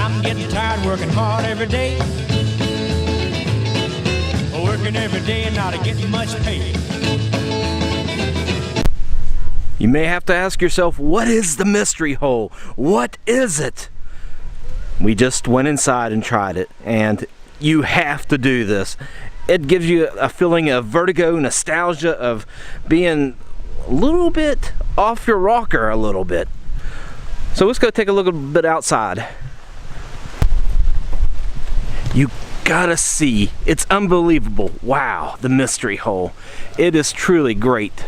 I'm getting tired working hard every day. Working every day and not getting much pay. You may have to ask yourself, what is the mystery hole? What is it? We just went inside and tried it, and you have to do this. It gives you a feeling of vertigo, nostalgia, of being a little bit off your rocker a little bit. So let's go take a look a bit outside. You gotta see, it's unbelievable. Wow, the mystery hole. It is truly great.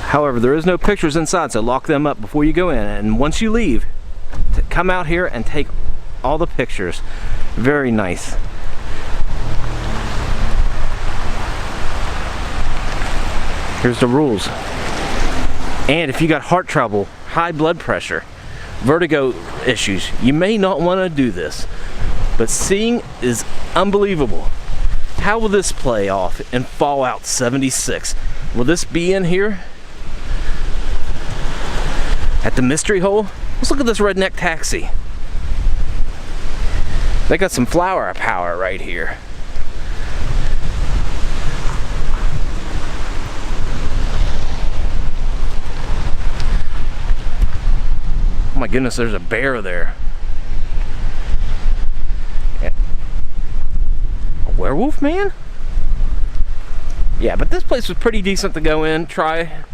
However, there is no pictures inside, so lock them up before you go in. And once you leave, come out here and take all the pictures. Very nice. Here's the rules. And if you got heart trouble, high blood pressure, vertigo issues, you may not want to do this. But seeing is unbelievable. How will this play off in Fallout 76? Will this be in here? At the mystery hole? Let's look at this redneck taxi. They got some flower power right here. Oh my goodness, there's a bear there. A werewolf man? Yeah, but this place was pretty decent to go in, try.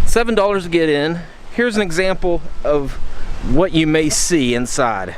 $7 to get in. Here's an example of what you may see inside.